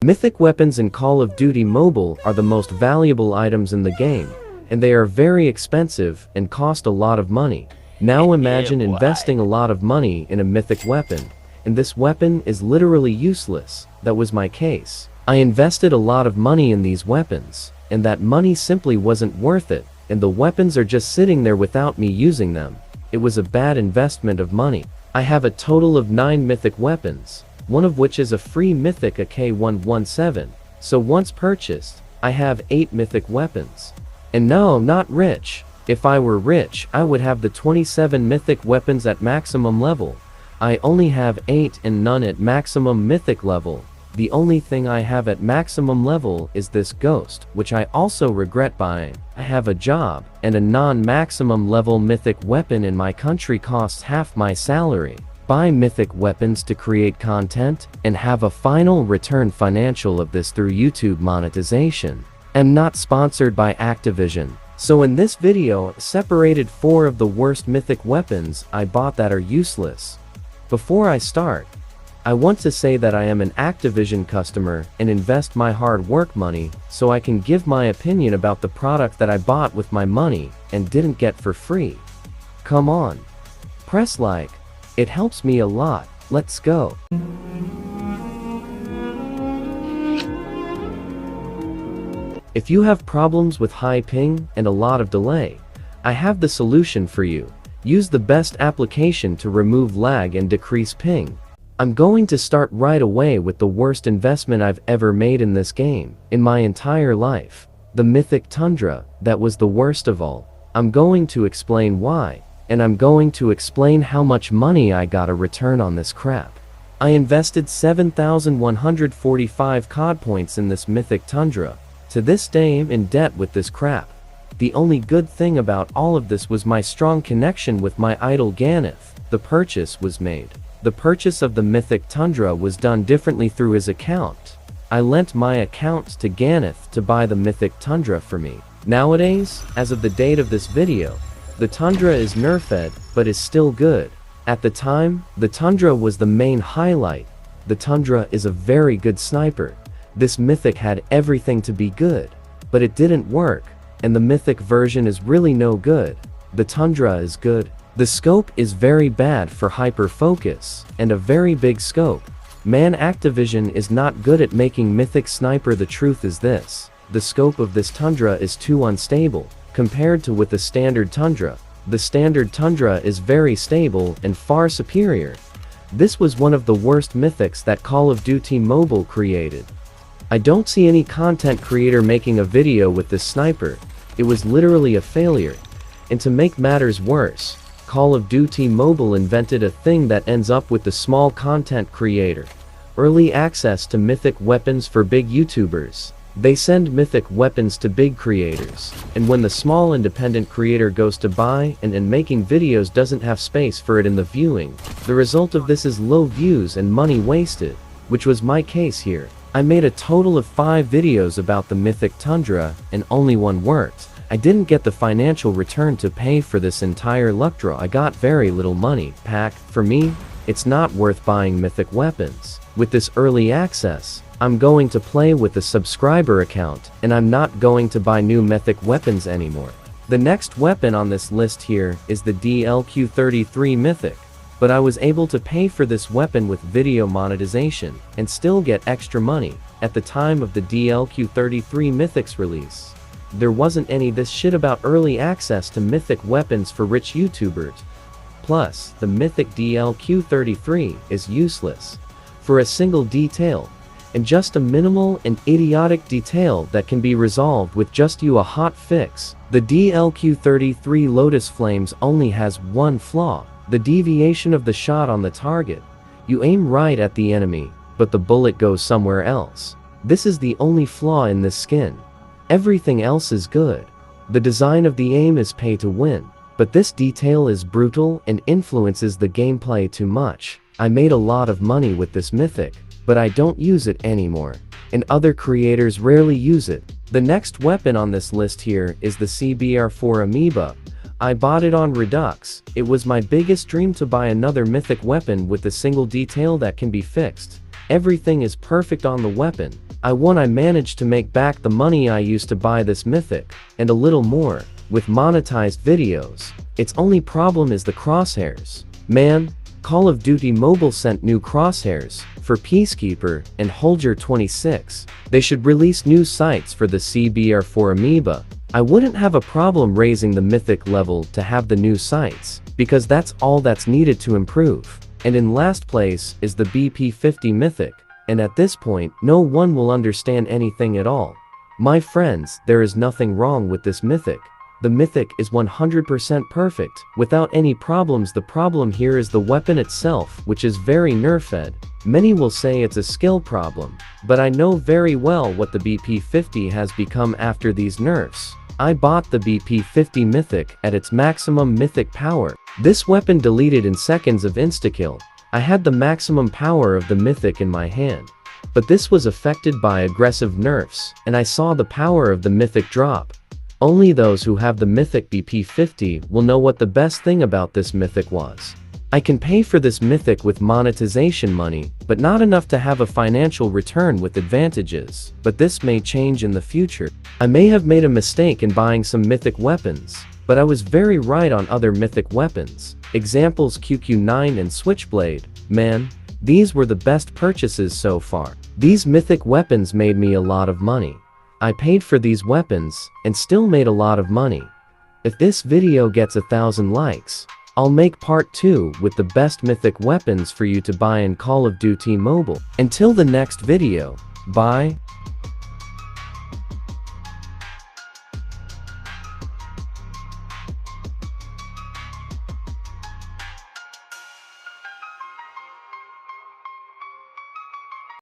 Mythic weapons in Call of Duty Mobile are the most valuable items in the game, and they are very expensive and cost a lot of money. Now imagine investing a lot of money in a mythic weapon, and this weapon is literally useless. That was my case. I invested a lot of money in these weapons, and that money simply wasn't worth it, and the weapons are just sitting there without me using them. It was a bad investment of money. I have a total of 9 mythic weapons, one of which is a free mythic AK-117, so once purchased, I have 8 mythic weapons. And no, I'm not rich. If I were rich, I would have the 27 mythic weapons at maximum level. I only have 8 and none at maximum mythic level. The only thing I have at maximum level is this ghost, which I also regret buying. I have a job, and a non-maximum level mythic weapon in my country costs half my salary. Buy mythic weapons to create content, and have a final return financial of this through YouTube monetization. I'm not sponsored by Activision. So in this video, I separated 4 of the worst mythic weapons I bought that are useless. Before I start, I want to say that I am an Activision customer and invest my hard work money so I can give my opinion about the product that I bought with my money and didn't get for free. Come on. Press like. It helps me a lot. Let's go. If you have problems with high ping and a lot of delay, I have the solution for you. Use the best application to remove lag and decrease ping. I'm going to start right away with the worst investment I've ever made in this game, in my entire life. The Mythic Tundra, that was the worst of all. I'm going to explain why, and I'm going to explain how much money I got a return on this crap. I invested 7,145 COD points in this Mythic Tundra. To this day I'm in debt with this crap. The only good thing about all of this was my strong connection with my idol Ganeth. The purchase was made. The purchase of the Mythic Tundra was done differently through his account. I lent my account to Ganeth to buy the Mythic Tundra for me. Nowadays, as of the date of this video, the Tundra is nerfed, but is still good. At the time, the Tundra was the main highlight. The Tundra is a very good sniper. This Mythic had everything to be good, but it didn't work, and the Mythic version is really no good. The Tundra is good. The scope is very bad for hyper focus, and a very big scope. Man, Activision is not good at making Mythic sniper. The truth is this. The scope of this Tundra is too unstable, compared to with the standard Tundra. The standard Tundra is very stable and far superior. This was one of the worst Mythics that Call of Duty Mobile created. I don't see any content creator making a video with this sniper. It was literally a failure. And to make matters worse, Call of Duty Mobile invented a thing that ends up with the small content creator. Early access to mythic weapons for big YouTubers. They send mythic weapons to big creators, and when the small independent creator goes to buy and making videos doesn't have space for it in the viewing, the result of this is low views and money wasted, which was my case here. I made a total of 5 videos about the Mythic Tundra, and only one worked. I didn't get the financial return to pay for this entire luck draw. I got very little money back. For me, it's not worth buying mythic weapons. With this early access, I'm going to play with the subscriber account, and I'm not going to buy new mythic weapons anymore. The next weapon on this list here is the DLQ-33 Mythic, but I was able to pay for this weapon with video monetization, and still get extra money. At the time of the DLQ-33 Mythic's release, there wasn't any this shit about early access to mythic weapons for rich YouTubers. Plus, the Mythic DLQ-33 is useless for a single detail, and just a minimal and idiotic detail that can be resolved with just a hot fix. The DLQ-33 Lotus Flames only has one flaw: the deviation of the shot on the target. You aim right at the enemy, but the bullet goes somewhere else. This is the only flaw in this skin. Everything else is good. The design of the aim is pay to win, but this detail is brutal and influences the gameplay too much. I made a lot of money with this mythic, but I don't use it anymore, and other creators rarely use it. The next weapon on this list here is the CBR4 Amoeba. I bought it on Redux. It was my biggest dream to buy another mythic weapon with a single detail that can be fixed. Everything is perfect on the weapon. I managed to make back the money I used to buy this mythic, and a little more, with monetized videos. Its only problem is the crosshairs. Man, Call of Duty Mobile sent new crosshairs for Peacekeeper and Holger 26. They should release new sights for the CBR4 Amoeba. I wouldn't have a problem raising the mythic level to have the new sights, because that's all that's needed to improve. And in last place is the BP50 mythic, and at this point no one will understand anything at all. My friends, there is nothing wrong with this mythic. The mythic is 100% perfect, without any problems. The problem here is the weapon itself, which is very nerfed. Many will say it's a skill problem, but I know very well what the BP50 has become after these nerfs. I bought the BP50 mythic at its maximum mythic power. This weapon deleted in seconds of instakill. I had the maximum power of the mythic in my hand. But this was affected by aggressive nerfs, and I saw the power of the mythic drop. Only those who have the mythic BP50 will know what the best thing about this mythic was. I can pay for this mythic with monetization money, but not enough to have a financial return with advantages. But this may change in the future. I may have made a mistake in buying some mythic weapons, but I was very right on other mythic weapons. Examples QQ9 and Switchblade. Man, these were the best purchases so far. These mythic weapons made me a lot of money. I paid for these weapons, and still made a lot of money. If this video gets 1,000 likes, I'll make part 2 with the best mythic weapons for you to buy in Call of Duty Mobile. Until the next video, bye.